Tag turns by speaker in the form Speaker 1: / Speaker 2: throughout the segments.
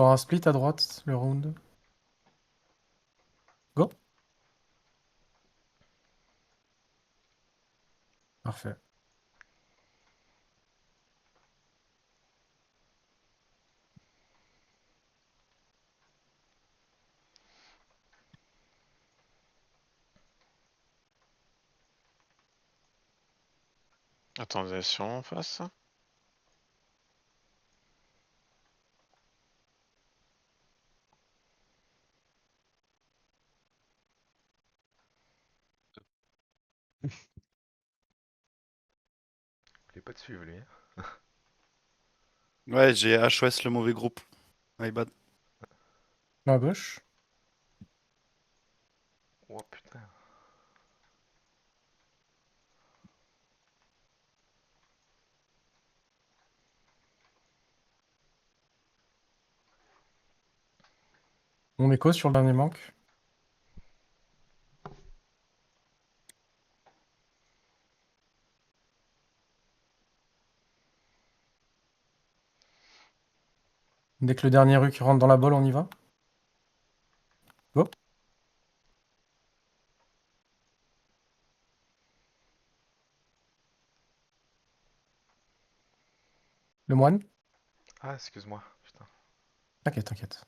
Speaker 1: Genre un split à droite, le round. Go. Parfait.
Speaker 2: Attendez, sur en face.
Speaker 3: Il est pas de suivre lui.
Speaker 4: Ouais, j'ai HOS le mauvais groupe. My bad.
Speaker 1: À gauche.
Speaker 3: Oh putain.
Speaker 1: Mon écho sur le dernier manque. Dès que le dernier ruc rentre dans la balle, on y va. Go. Le moine.
Speaker 3: Ah, excuse-moi. Putain.
Speaker 1: T'inquiète, t'inquiète.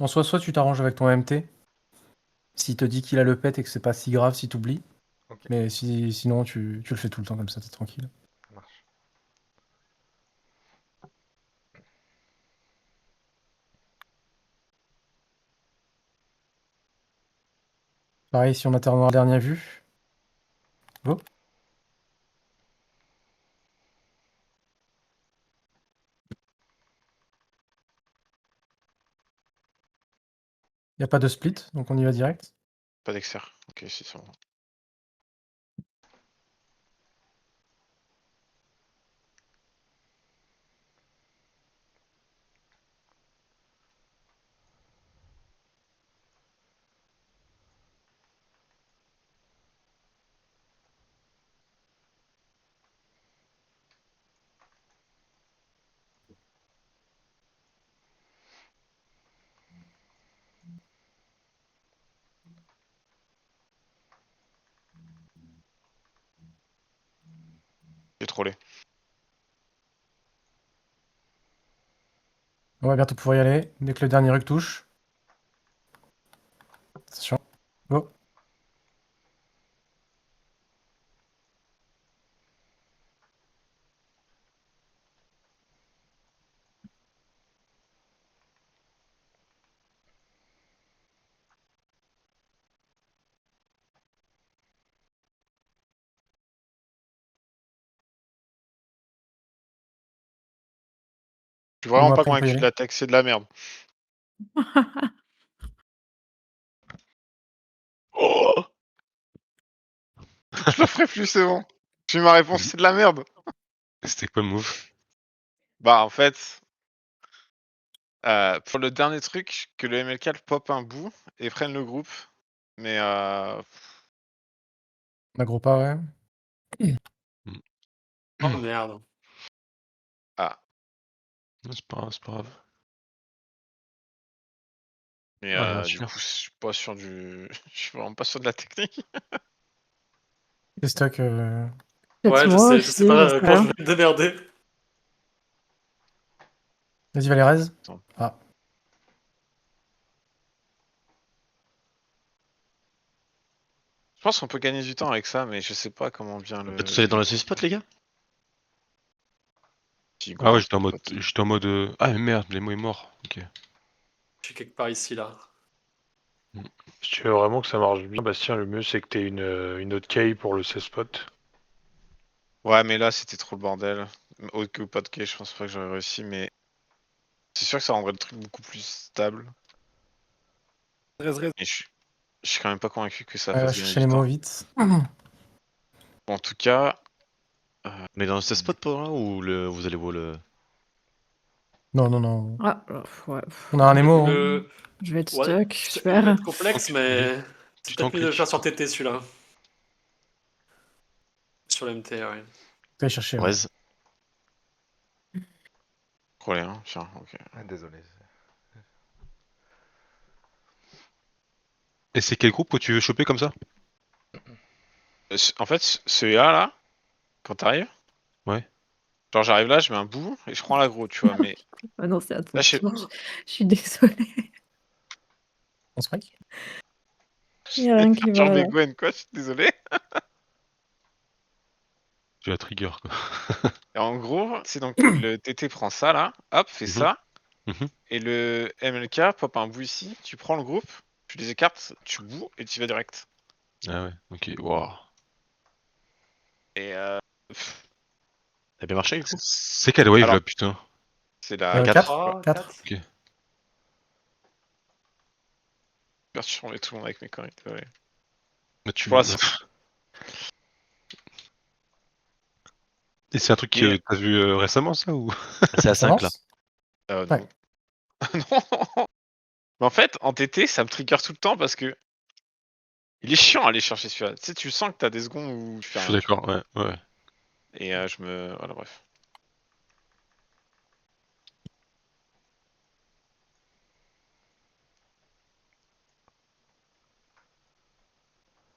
Speaker 1: En soi, soit tu t'arranges avec ton MT. S'il te dit qu'il a le pet et que c'est pas si grave si t'oublies.
Speaker 3: Ok,
Speaker 1: Mais sinon, tu le fais tout le temps comme ça, t'es tranquille.
Speaker 3: ça marche.
Speaker 1: Pareil, si on attend la dernière vue. Go. Y a pas de split, donc on y va direct.
Speaker 2: Pas d'extérieur. Ok, c'est ça. J'ai trollé.
Speaker 1: On va bientôt pouvoir y aller. Dès que le dernier ruc touche. Attention. Go.
Speaker 2: Je suis vraiment
Speaker 1: Dis-moi
Speaker 2: pas
Speaker 1: après, on peut y
Speaker 2: convaincu de
Speaker 1: aller.
Speaker 2: la tech, c'est de la merde. Oh, je le ferai plus, c'est bon. J'ai ma réponse, c'est de la merde.
Speaker 5: C'était quoi le move?
Speaker 2: Bah en fait, pour le dernier truc, que le MLK pop un bout et prenne le groupe. Mais
Speaker 1: On aggro pas, ouais.
Speaker 6: Oh merde.
Speaker 2: ah,
Speaker 5: C'est pas grave, c'est pas grave.
Speaker 2: mais
Speaker 5: Ah, il y a un
Speaker 2: du
Speaker 5: chien.
Speaker 2: coup, je suis pas sûr du, je suis vraiment pas sûr de la technique.
Speaker 1: Les stocks.
Speaker 6: Ouais,
Speaker 7: Peut-être
Speaker 6: je
Speaker 7: moi
Speaker 6: sais
Speaker 7: aussi,
Speaker 6: pas
Speaker 7: j'en sais
Speaker 6: comment je
Speaker 7: rien.
Speaker 6: vais me démerder.
Speaker 1: Vas-y, Valérez.
Speaker 2: Attends.
Speaker 1: Ah.
Speaker 2: Je pense qu'on peut gagner du temps avec ça, mais je sais pas comment bien
Speaker 5: Vous
Speaker 2: le.
Speaker 5: êtes tous allés dans le safe spot, les gars?
Speaker 2: Petit go
Speaker 5: Ah
Speaker 2: dans
Speaker 5: ouais,
Speaker 2: le spot.
Speaker 5: j'étais en mode. Ah mais merde, Nemo est mort. Ok.
Speaker 6: Je suis quelque part ici, là.
Speaker 8: Si tu veux vraiment que ça marche bien, Bastien, le mieux c'est que t'aies une autre key pour le 16 spot.
Speaker 2: Ouais, mais là, c'était trop le bordel. Autre que pas de quai, je pense pas que j'aurais réussi, mais c'est sûr que ça rendrait le truc beaucoup plus stable.
Speaker 4: Rez.
Speaker 2: Et je suis quand même pas convaincu que ça
Speaker 1: Ouais,
Speaker 2: fasse
Speaker 1: je
Speaker 2: gagner
Speaker 1: cherchais
Speaker 2: du
Speaker 1: les mots
Speaker 2: temps.
Speaker 1: vite.
Speaker 2: Bon, en tout cas,
Speaker 5: Mais dans le safe spot pour là ou vous allez wall
Speaker 1: Non, non, non.
Speaker 7: Ah, ouais.
Speaker 1: On a un émo, hein.
Speaker 6: Le...
Speaker 7: Je vais être
Speaker 6: Ouais,
Speaker 7: stuck,
Speaker 6: il peut
Speaker 7: super.
Speaker 6: être complexe,
Speaker 5: Ok.
Speaker 6: mais C'est
Speaker 5: temps
Speaker 6: peut-être mieux de le
Speaker 5: clic.
Speaker 6: faire sur TT celui-là. Sur l'MT, ouais.
Speaker 1: Va chercher. Ouais.
Speaker 5: Rez.
Speaker 2: Relais, hein. Tiens, ok.
Speaker 3: Ah, désolé.
Speaker 5: Et c'est quel groupe que tu veux choper comme ça?
Speaker 2: En fait, ce A là, quand t'arrives,
Speaker 5: Ouais.
Speaker 2: genre j'arrive là, je mets un bout et je prends l'aggro, tu vois, mais
Speaker 7: Ah non, c'est à ton
Speaker 2: là, je sais-
Speaker 7: tour. Je suis désolée.
Speaker 1: On se break.
Speaker 7: Il n'y a rien qui
Speaker 2: genre
Speaker 7: va là.
Speaker 2: mes Gwen, quoi, je suis désolé.
Speaker 5: Tu la trigger quoi.
Speaker 2: Et en gros, c'est donc le TT prend ça là, hop, fait
Speaker 5: Mhm.
Speaker 2: ça,
Speaker 5: Mhm.
Speaker 2: et le MLK pop un bout ici, tu prends le groupe, tu les écartes, tu bouts et tu vas direct.
Speaker 5: Ah ouais, ok, waouh.
Speaker 2: Et pff,
Speaker 5: Ça a bien marché du coup? C'est quelle wave
Speaker 2: Alors-
Speaker 5: là, putain?
Speaker 2: c'est la
Speaker 1: 4.
Speaker 6: 3,
Speaker 1: 4.
Speaker 6: 4.
Speaker 5: Ok.
Speaker 2: perturbé tout le monde avec mes conneries, désolé.
Speaker 5: Bah, tu...
Speaker 2: Pour la-
Speaker 5: Et c'est un truc que
Speaker 2: Mais-
Speaker 5: t'as vu récemment ça ou? C'est à
Speaker 1: Ça
Speaker 5: 5 là.
Speaker 1: avance.
Speaker 2: Non.
Speaker 1: Ouais.
Speaker 2: Non. Mais en fait, en TT, ça me trigger tout le temps parce que il est chiant à aller chercher celui-là. Tu sais, tu sens que t'as des secondes où tu fais
Speaker 5: Je suis
Speaker 2: rien. tu vois.
Speaker 5: d'accord, ouais, ouais.
Speaker 2: Et je me. Voilà, bref.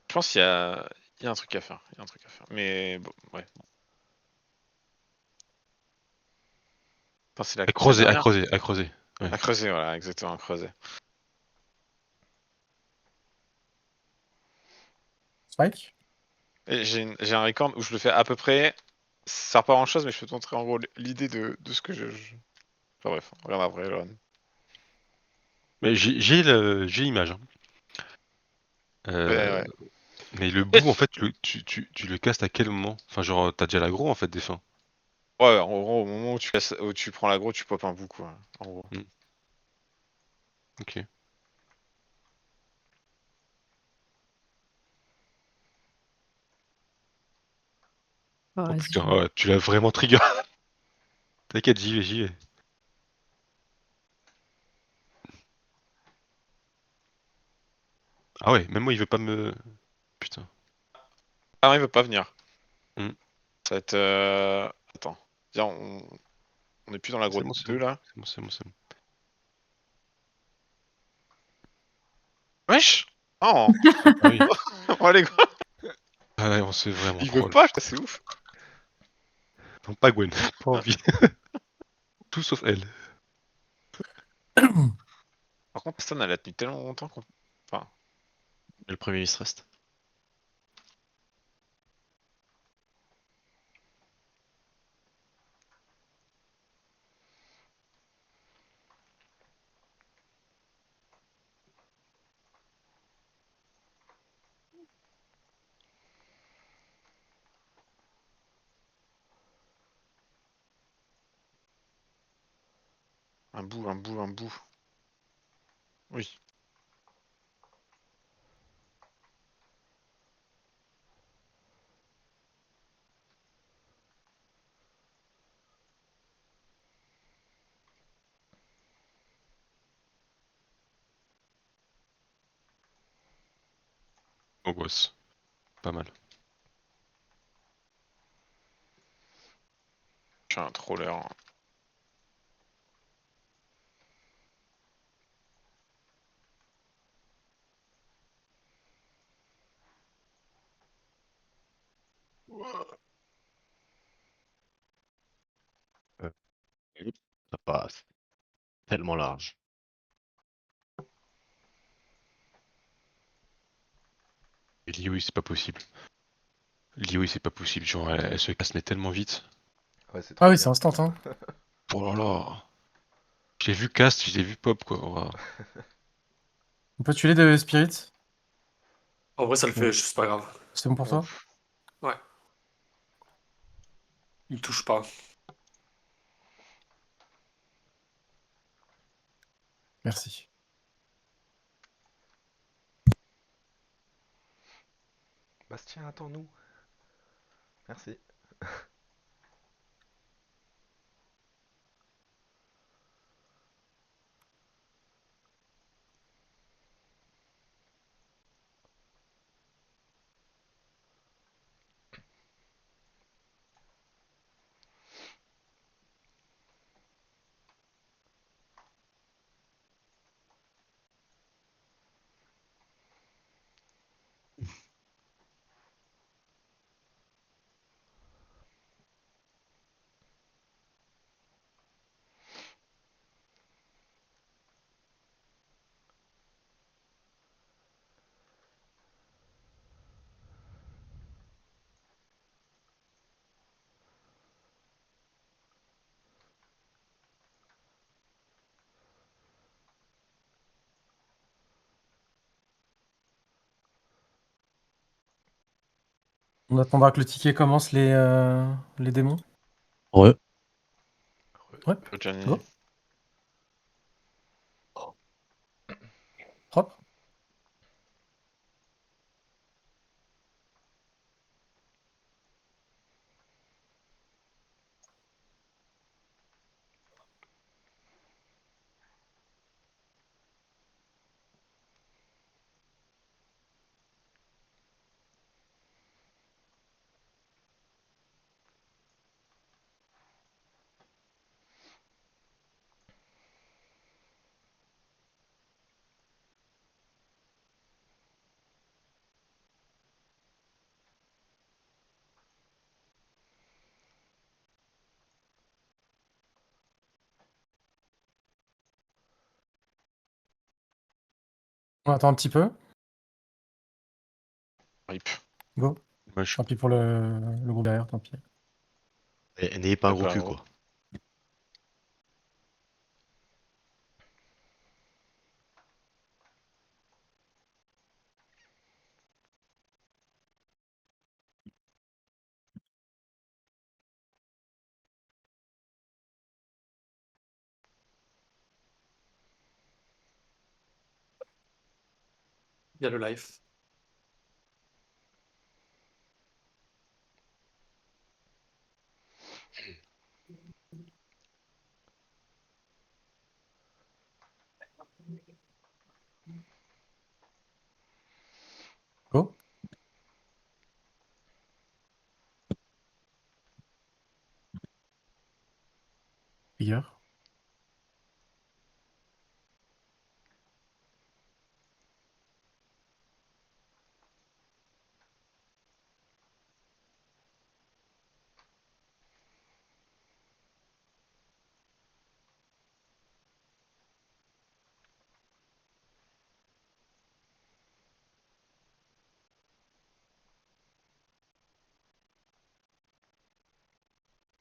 Speaker 2: Je pense qu'il y a un truc à faire. Il y a un truc à faire. Mais bon, ouais. Enfin, c'est la
Speaker 5: À creuser, à
Speaker 2: dernière.
Speaker 5: creuser, à creuser. Ouais.
Speaker 2: À creuser, voilà, exactement, à creuser.
Speaker 1: Spike.
Speaker 2: Et j'ai un record où je le fais à peu près. Ça sert pas à grand chose, mais je peux te montrer en gros l'idée de ce que Enfin bref, on regarde après, Lohan.
Speaker 5: Mais j'ai l'image. Hein.
Speaker 2: Ouais.
Speaker 5: Mais le bout, en fait, tu le castes à quel moment? Enfin, genre, t'as déjà l'aggro en fait des fins.
Speaker 2: Ouais, en gros, au moment où tu prends l'aggro, tu pop un bout, quoi. En gros.
Speaker 5: Ok.
Speaker 7: Ah,
Speaker 5: Oh
Speaker 7: vas-y.
Speaker 5: putain, ouais, tu l'as vraiment trigger. T'inquiète, j'y vais. Ah ouais, même moi il veut pas me... Putain.
Speaker 2: Ah non, il veut pas venir.
Speaker 5: Hmm.
Speaker 2: Ça va être. Attends. Viens, on est plus dans la
Speaker 5: C'est
Speaker 2: grotte
Speaker 5: bon, c'est
Speaker 2: 2
Speaker 5: bon.
Speaker 2: là.
Speaker 5: C'est bon.
Speaker 2: Wesh. Oh.
Speaker 5: Ah oui.
Speaker 2: Oh les gars,
Speaker 5: Ah ouais, on s'est vraiment
Speaker 2: il veut
Speaker 5: troll.
Speaker 2: pas, c'est ouf.
Speaker 5: Non, pas Gwen, pas envie. Tout sauf elle.
Speaker 2: Par contre, personne elle a tenu tellement longtemps qu'on. Enfin,
Speaker 5: Et le premier ministre reste.
Speaker 2: un bout. Oui.
Speaker 5: Angoisse. Pas mal.
Speaker 2: Je suis un troller. Hein.
Speaker 5: Ça passe. Tellement large. Et Lioui, c'est pas possible. Lioui, c'est pas possible. Genre, elle se casse mais tellement vite.
Speaker 3: Ouais, c'est trop
Speaker 1: Ah oui,
Speaker 3: bien.
Speaker 1: c'est instant. Hein.
Speaker 5: Oh là là. J'ai vu cast, j'ai vu pop quoi. Voilà.
Speaker 1: On peut tuer de Spirit.
Speaker 6: En vrai, ça le
Speaker 1: Ouais.
Speaker 6: fait, c'est pas grave.
Speaker 1: C'est bon pour toi?
Speaker 6: Ouais. Il touche pas.
Speaker 1: Merci.
Speaker 3: Bastien, attends-nous. Merci.
Speaker 1: On attendra que le ticket commence les démons.
Speaker 9: Ouais.
Speaker 1: Ouais,
Speaker 2: Johnny.
Speaker 1: go. Propre. On attend un petit peu.
Speaker 2: Rip.
Speaker 1: Go.
Speaker 5: Moche.
Speaker 1: Tant pis pour le groupe derrière, tant pis.
Speaker 10: Et n'ayez pas un
Speaker 2: C'est
Speaker 10: gros
Speaker 2: pas
Speaker 10: cul,
Speaker 2: gros.
Speaker 10: quoi.
Speaker 6: Il y a le live.
Speaker 1: Go. Figure.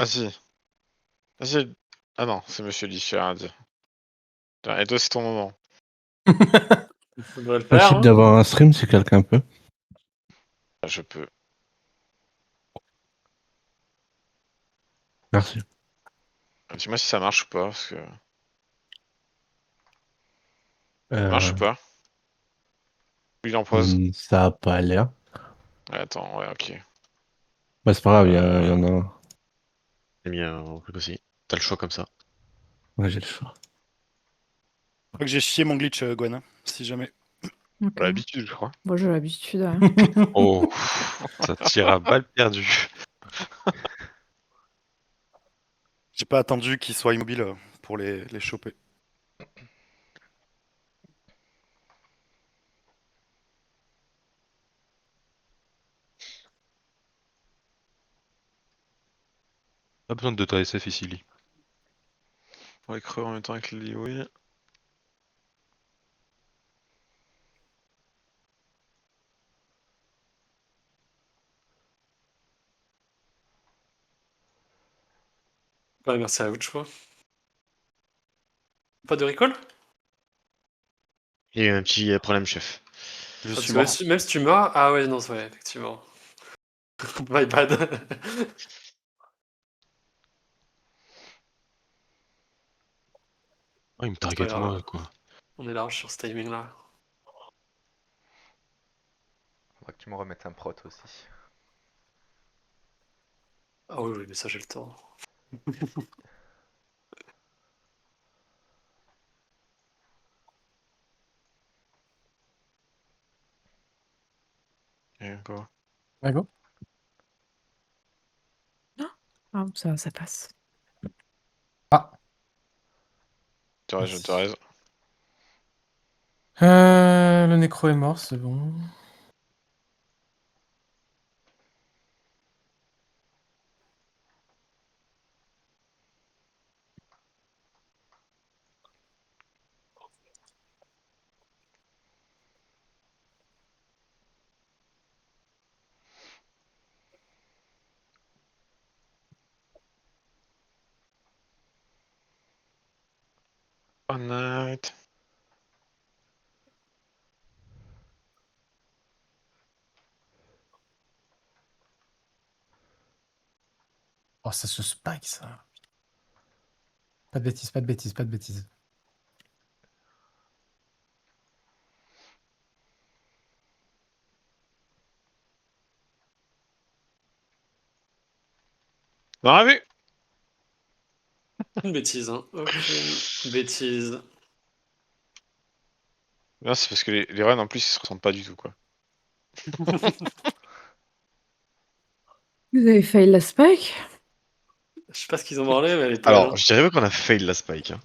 Speaker 2: Ah si. Ah si. Ah non, c'est Monsieur Lee qui a rien dit. Tiens, et toi, c'est ton moment.
Speaker 6: Ça devrait le faire.
Speaker 9: Possible
Speaker 6: Hein.
Speaker 9: d'avoir un stream si quelqu'un peut.
Speaker 2: Ah, je peux.
Speaker 9: Merci.
Speaker 2: Dis-moi si ça marche ou pas, parce que... Ça marche ou pas? Oui, il empoise.
Speaker 9: Ça a pas l'air.
Speaker 2: Ouais, attends, ouais, ok.
Speaker 9: Bah, c'est pas grave, il y en a un.
Speaker 10: J'ai mis un truc aussi. T'as le choix comme ça.
Speaker 9: Ouais, j'ai le choix.
Speaker 4: Je crois que j'ai chié mon glitch, Gwen, hein, si jamais.
Speaker 7: Ok.
Speaker 5: Pour l'habitude, je crois.
Speaker 7: Bon, j'ai l'habitude. Hein.
Speaker 5: Oh, ça tire à balle perdue.
Speaker 4: J'ai pas attendu qu'il soit immobile pour les choper.
Speaker 5: Pas besoin de ta SF ici, Lee.
Speaker 2: On va creux en même temps avec le oui.
Speaker 6: Ouais, merci à vous, je crois. Pas de recall?
Speaker 10: Il y a eu un petit problème, chef.
Speaker 4: Je
Speaker 6: Parce
Speaker 4: suis
Speaker 6: que
Speaker 4: mort.
Speaker 6: même si tu meurs. Ah ouais, non, c'est vrai, effectivement. My bad.
Speaker 5: Oh, il me
Speaker 6: C'est pas
Speaker 5: target
Speaker 6: grave.
Speaker 5: moi, quoi.
Speaker 6: On est large sur ce timing-là.
Speaker 3: Faudra que tu me remettes un prot aussi.
Speaker 6: Ah oui, oui, mais ça, j'ai le temps.
Speaker 2: Et quoi?
Speaker 1: Ouais, go.
Speaker 7: Ah, ça passe.
Speaker 1: Ah.
Speaker 2: Tu as raison.
Speaker 1: Le nécro est mort, c'est bon.
Speaker 2: One night.
Speaker 1: Oh, ça se spike, ça. Pas de bêtises, pas de bêtises, pas de bêtises.
Speaker 2: Dans la vue.
Speaker 6: Une bêtise, hein. Aucune bêtise.
Speaker 2: Non, c'est parce que les runs en plus ils se ressemblent pas du tout quoi.
Speaker 7: Vous avez failli la spike?
Speaker 6: Je sais pas ce qu'ils ont branlé, mais elle était
Speaker 10: Alors,
Speaker 6: là.
Speaker 10: je dirais pas qu'on a fail la spike. Hein.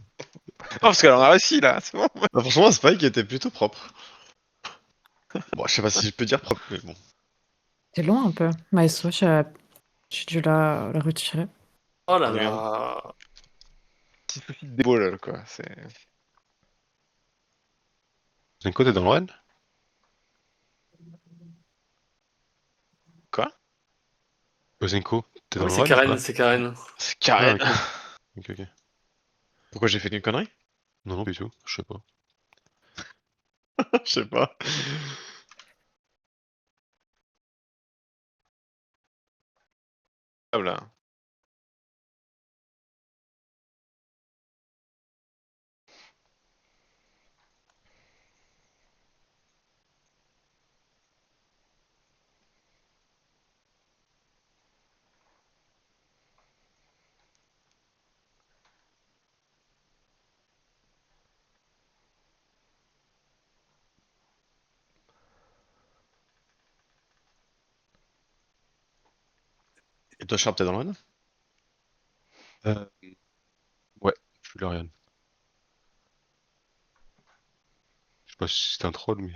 Speaker 2: Non, parce qu'elle en a réussi là, c'est bon.
Speaker 10: Bah, franchement, la spike était plutôt propre. Bon, je sais pas si je peux dire propre, mais bon.
Speaker 7: C'est loin un peu. Maestro, j'ai dû la retirer.
Speaker 6: Oh là
Speaker 2: Oui,
Speaker 6: là.
Speaker 2: Petit souci de ball quoi. C'est.
Speaker 5: Zenko, t'es dans le run?
Speaker 2: Quoi?
Speaker 5: Zenko, t'es dans
Speaker 6: Oui,
Speaker 5: le
Speaker 6: c'est
Speaker 5: run ou
Speaker 6: Karen,
Speaker 5: pas?
Speaker 6: c'est Karen.
Speaker 2: C'est
Speaker 5: Ah,
Speaker 2: carré.
Speaker 5: ok. Ok, ok.
Speaker 10: Pourquoi j'ai fait une connerie?
Speaker 5: Non, non, du tout, je sais pas.
Speaker 10: Je sais pas.
Speaker 2: Ah, là.
Speaker 10: Et toi, Sharp, t'es dans le run?
Speaker 5: Euh, ouais, je suis Lorian. Je sais pas si c'était un troll, mais.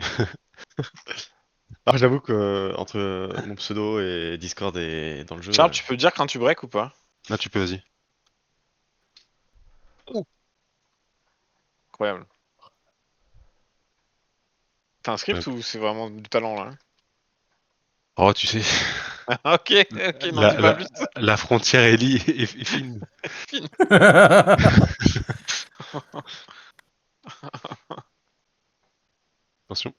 Speaker 10: Alors, j'avoue que entre mon pseudo et Discord et dans le jeu.
Speaker 2: Charles, tu peux dire quand tu break ou pas?
Speaker 5: Là, tu peux, vas-y.
Speaker 2: Incroyable. T'as un
Speaker 5: Ouais.
Speaker 2: script ou c'est vraiment du talent là?
Speaker 5: Oh, tu sais,
Speaker 2: Ok, ok, n'en dis
Speaker 5: la,
Speaker 2: pas
Speaker 5: la,
Speaker 2: plus.
Speaker 5: la frontière est fine. Attention.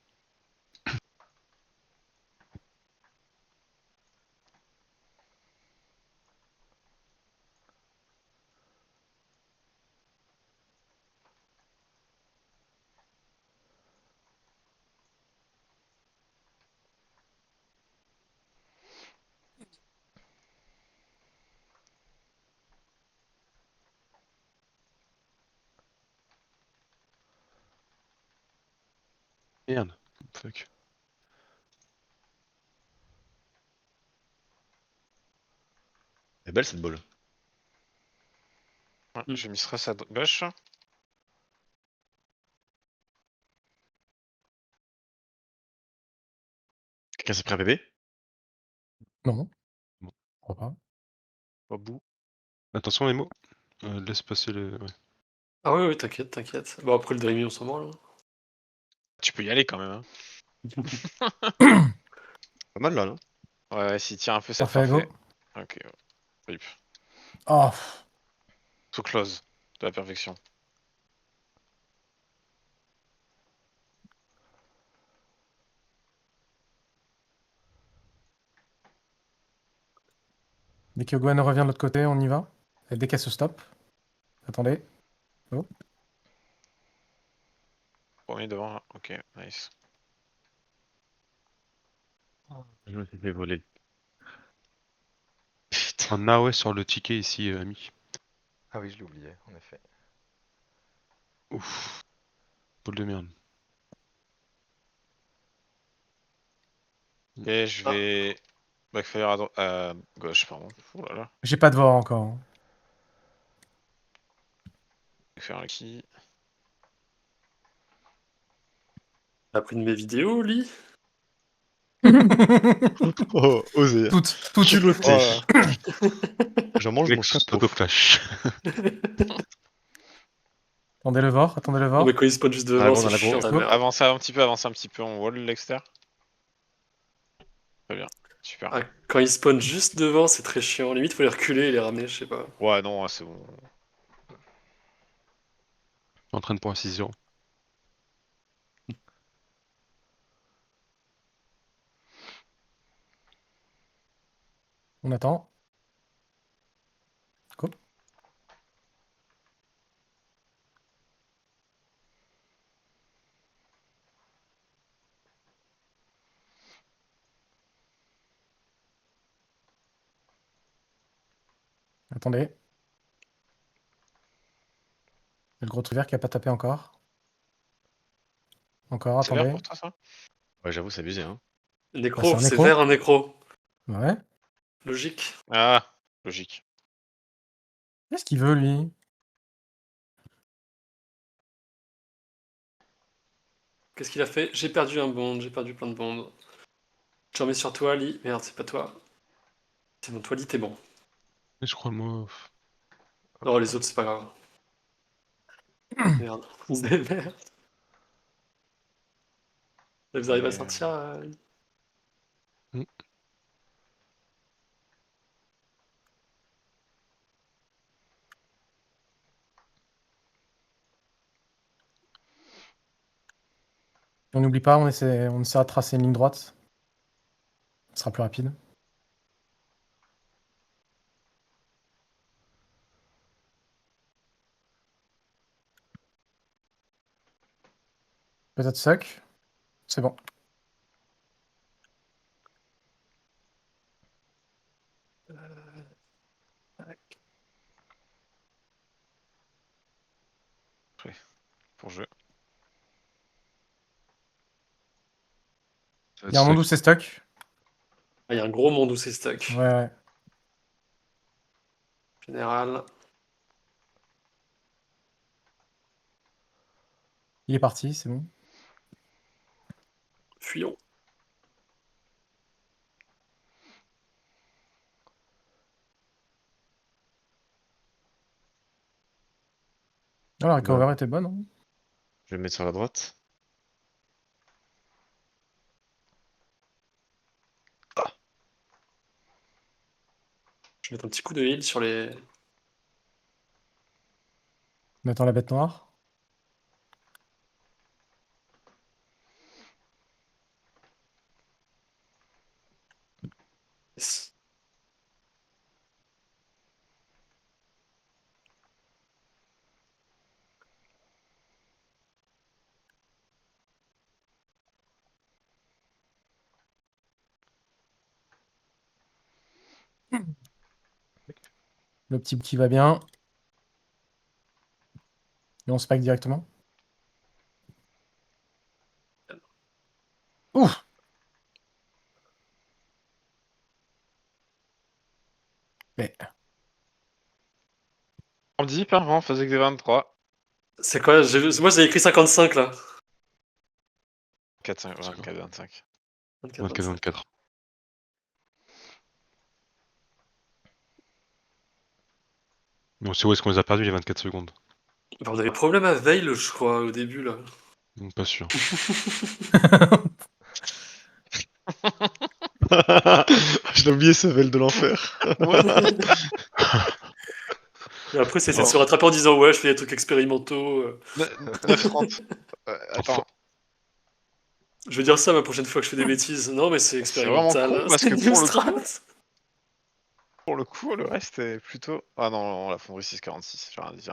Speaker 5: Merde. Fuck.
Speaker 10: Elle est belle cette balle.
Speaker 2: Ouais, j'ai mis stress à gauche.
Speaker 10: Quelqu'un s'est pris un bébé?
Speaker 1: Non,
Speaker 5: Bon.
Speaker 1: je crois pas.
Speaker 2: Au bout.
Speaker 5: Attention, les mots. Laisse passer le. Ouais.
Speaker 6: Ah oui, oui, t'inquiète, t'inquiète. Bon, après le Dreamy, on s'en branle. Hein.
Speaker 2: Tu peux y aller quand même.
Speaker 10: Pas mal là, non?
Speaker 2: Ouais, s'il tire un peu, c'est
Speaker 1: Parfait,
Speaker 2: parfait.
Speaker 1: go.
Speaker 2: Ok, rip.
Speaker 1: Oh,
Speaker 2: Too close. De la perfection.
Speaker 1: dès que Gwen revient de l'autre côté, on y va. Et dès qu'elle se stoppe. Attendez. Oh.
Speaker 2: Premier devant là. Ok, nice.
Speaker 10: Je me suis fait voler. Putain.
Speaker 5: Un ah ouais sur le ticket ici, ami.
Speaker 3: Ah oui, je l'ai oublié, en effet.
Speaker 5: Ouf. Boule de merde.
Speaker 2: Ok, je vais. Backfire à gauche, pardon. Oh là là.
Speaker 1: J'ai pas de voix encore. Hein.
Speaker 2: Backfire qui?
Speaker 6: T'as pris de mes vidéos, Lee?
Speaker 10: Oh, osé.
Speaker 1: Toutes.
Speaker 10: Culotté.
Speaker 2: Oh
Speaker 10: J'en mange mon chapeau.
Speaker 5: Autoflash.
Speaker 1: Attendez le VOR, attendez le
Speaker 6: Non,
Speaker 1: VOR.
Speaker 6: mais quand il spawn juste
Speaker 10: On a
Speaker 6: devant,
Speaker 10: la go, on
Speaker 6: c'est
Speaker 10: a la go.
Speaker 6: chiant ta
Speaker 1: Go.
Speaker 6: mère.
Speaker 2: Avancez un petit peu, on wall l'exter. Très bien, super.
Speaker 6: Ah, quand il spawn juste devant, c'est très chiant. Limite, faut les reculer et les ramener, je sais pas.
Speaker 2: Ouais, non, c'est bon.
Speaker 5: Entraîne pour un 6-0.
Speaker 1: On attend. Go. Attendez. Il y a le gros truc vert qui a pas tapé encore. Encore,
Speaker 2: C'est vert
Speaker 1: attendez.
Speaker 2: pour toi, ça?
Speaker 10: Ouais, j'avoue, c'est abusé, hein.
Speaker 6: Nécro,
Speaker 1: Bah, c'est un
Speaker 6: c'est
Speaker 1: nécro.
Speaker 6: vert un nécro.
Speaker 1: Ouais.
Speaker 6: Logique.
Speaker 2: Ah, logique.
Speaker 1: Qu'est-ce qu'il veut, lui?
Speaker 6: Qu'est-ce qu'il a fait? J'ai perdu un bond, j'ai perdu plein de bonds. Je remets sur toi, Li. Merde, c'est pas toi. C'est bon, toi, Li, t'es bon.
Speaker 5: Mais je crois, moi.
Speaker 6: Non, les autres, c'est pas grave. Merde. On se démerde. Là, vous arrivez à sortir
Speaker 5: Mm.
Speaker 1: On n'oublie pas, on essaiera de tracer une ligne droite. Ce sera plus rapide. Peut-être suck. C'est bon.
Speaker 2: Pour jeu.
Speaker 5: Ça va
Speaker 1: Il y a un
Speaker 5: être
Speaker 1: monde où
Speaker 5: suck.
Speaker 1: c'est stuck.
Speaker 6: Ah, il y a un gros monde où c'est stuck.
Speaker 1: Ouais, ouais.
Speaker 6: Général.
Speaker 1: Il est parti, c'est bon.
Speaker 6: Fuyons.
Speaker 1: Ah, la recover était bonne. Hein.
Speaker 10: Je vais me mettre sur la droite.
Speaker 6: Je vais mettre un petit coup de heal sur les.
Speaker 1: On attend la bête noire.
Speaker 6: Yes.
Speaker 1: Le petit qui va bien. Et on se pack directement. Ouf! Mais
Speaker 2: On me dit, par an, faisait que des 23.
Speaker 6: C'est quoi? Moi, j'ai écrit 55 là.
Speaker 2: 4, 5, 24, 25.
Speaker 6: 24,
Speaker 5: 24,
Speaker 6: 25.
Speaker 5: 24. Mais on sait où est-ce qu'on les a perdus les 24 secondes.
Speaker 6: Bah, on avait problème à Veil, je crois, au début là.
Speaker 5: Donc pas sûr.
Speaker 10: Je l'ai oublié ce vel de l'enfer.
Speaker 6: Et après, c'est de
Speaker 2: Bon.
Speaker 6: se rattraper en disant ouais, je fais des trucs expérimentaux.
Speaker 2: 9,30. Attends,
Speaker 6: Je vais dire ça la prochaine fois que je fais des bêtises. Non, mais c'est
Speaker 2: c'est vraiment
Speaker 6: expérimental.
Speaker 2: con parce
Speaker 6: C'est
Speaker 2: que
Speaker 6: une
Speaker 2: pour le
Speaker 6: strat.
Speaker 2: pour le coup, le reste est plutôt. Ah non, on la fonderie 6,46. J'ai rien dit.